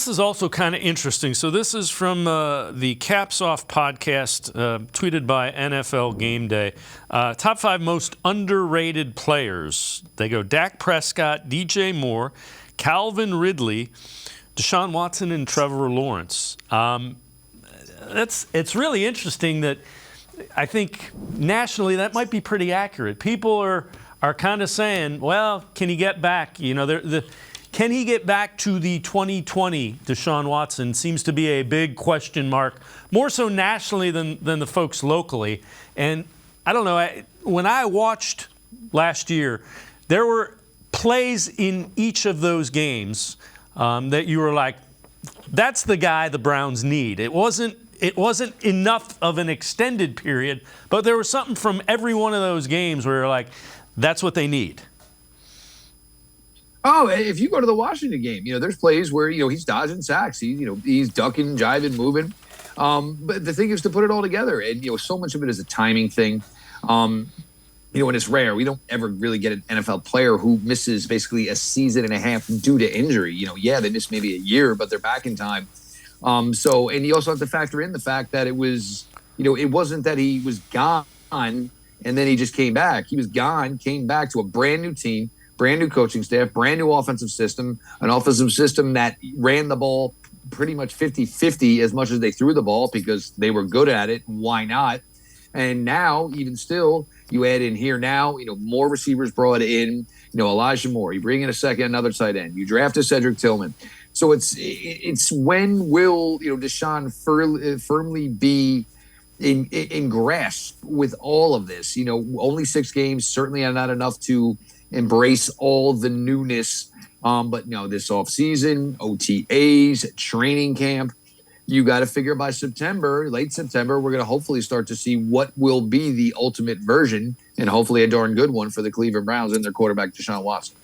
This is also kind of interesting. So this is from the Caps Off podcast, tweeted by NFL Game Day. Top 5 most underrated players. They go Dak Prescott, DJ Moore, Calvin Ridley, Deshaun Watson, and Trevor Lawrence. It's really interesting that I think nationally that might be pretty accurate. People are kind of saying, well, can he get back? Can he get back to the 2020 Deshaun Watson? Seems to be a big question mark, more so nationally than the folks locally. And I don't know, when I watched last year, there were plays in each of those games that you were like, that's the guy the Browns need. It wasn't enough of an extended period, but there was something from every one of those games where you're like, that's what they need. Oh, if you go to the Washington game, there's plays where, he's dodging sacks. He's ducking, jiving, moving. But the thing is to put it all together. And, so much of it is a timing thing. And it's rare. We don't ever really get an NFL player who misses basically a season and a half due to injury. They miss maybe a year, but they're back in time. And you also have to factor in the fact that it was, it wasn't that he was gone and then he just came back. He was gone, came back to a brand new team, brand new coaching staff, brand new offensive system, an offensive system that ran the ball pretty much 50-50 as much as they threw the ball because they were good at it. Why not? And now, even still, you add in here now, more receivers brought in, Elijah Moore. You bring in another tight end. You drafted Cedric Tillman. So it's when will, Deshaun firmly be in grasp with all of this? Only 6 games, certainly not enough to embrace all the newness. But this offseason, OTAs, training camp, you got to figure by September, late September, we're going to hopefully start to see what will be the ultimate version and hopefully a darn good one for the Cleveland Browns and their quarterback, Deshaun Watson.